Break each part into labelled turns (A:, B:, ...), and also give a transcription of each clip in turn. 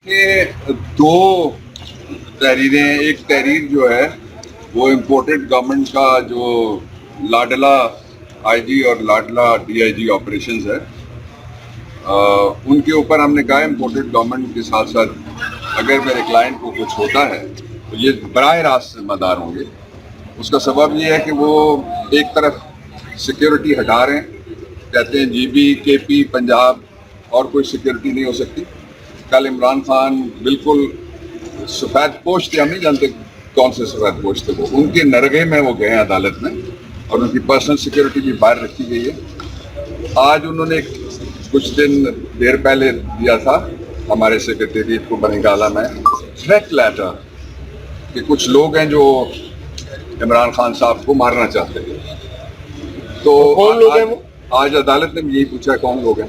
A: کہ دو تحریریں ہیں. ایک تحریر جو ہے وہ امپورٹڈ گورنمنٹ کا جو لاڈلا آئی جی اور لاڈلا ڈی آئی جی آپریشنز ہے ان کے اوپر ہم نے کہا امپورٹڈ گورنمنٹ کے ساتھ ساتھ اگر میرے کلائنٹ کو کچھ ہوتا ہے تو یہ براہ راست ذمہ دار ہوں گے. اس کا سبب یہ ہے کہ وہ ایک طرف سیکیورٹی ہٹا رہے ہیں, کہتے ہیں جی بی کے پی پنجاب اور کوئی سیکیورٹی نہیں ہو سکتی. کل عمران خان بالکل سفید پوش تھے, ہم نہیں جانتے کون سے سفید پوش تھے, وہ ان کے نرغے میں وہ گئے ہیں عدالت میں اور ان کی پرسنل سیکیورٹی بھی باہر رکھی گئی ہے. آج انہوں نے کچھ دن دیر پہلے دیا تھا ہمارے سیکریٹریٹ کو بنگالہ میں تھریٹ لیٹر کہ کچھ لوگ ہیں جو عمران خان صاحب کو مارنا چاہتے ہیں. تو کون لوگ ہیں وہ؟ آج عدالت نے یہی پوچھا کون لوگ ہیں,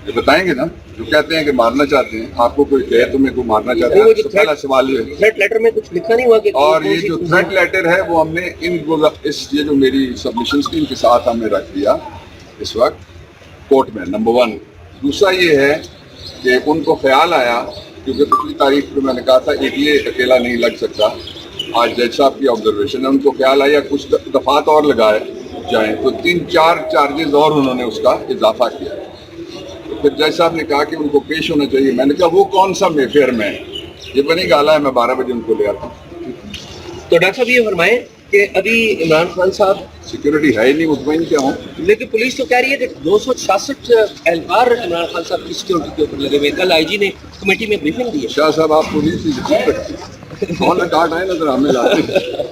A: یہ بتائیں گے نا, جو کہتے ہیں کہ مارنا چاہتے ہیں. آپ کو کوئی کہے تمہیں کوئی مارنا چاہتا ہے تو پہلا سوال یہ ہے
B: تھریٹ لیٹر میں کچھ لکھا نہیں ہوا کہ,
A: اور یہ جو تھریٹ لیٹر ہے وہ ہم نے یہ جو میری سبمیشنز کی ان کے ساتھ ہم نے رکھ دیا اس وقت کورٹ میں. نمبر 1. دوسرا یہ ہے کہ ان کو خیال آیا, کیونکہ پچھلی تاریخ پہ میں نے کہا تھا ATA اکیلا نہیں لگ سکتا, آج جج صاحب کی آبزرویشن ہے, ان کو خیال آیا کچھ دفعات اور لگائے جائیں تو 3-4 چارجز اور انہوں نے اس کا اضافہ کیا. پھر جج صاحب نے کہا کہ ان کو پیش ہونا چاہیے. میں نے کہا وہ کون سا مے فیئر میں, یہ بنی گالا ہے, میں 12 بجے ان کو لے آتا ہوں.
B: تو ڈاکٹر صاحب یہ فرمائیں کہ ابھی عمران خان صاحب
A: سیکیورٹی ہے ہی نہیں, مطمئن کیا ہوں.
B: لیکن پولیس تو کہہ رہی ہے کہ 266 اہلکار عمران خان صاحب کی سیکیورٹی کے اوپر لگے ہوئے. کل آئی جی نے کمیٹی میں بریفنگ دی ہے.
A: شاہ صاحب آپ پولیس کی یقین رکھتے ہیں, کون کاٹ آئے نظر ہمیں لاتے ہیں.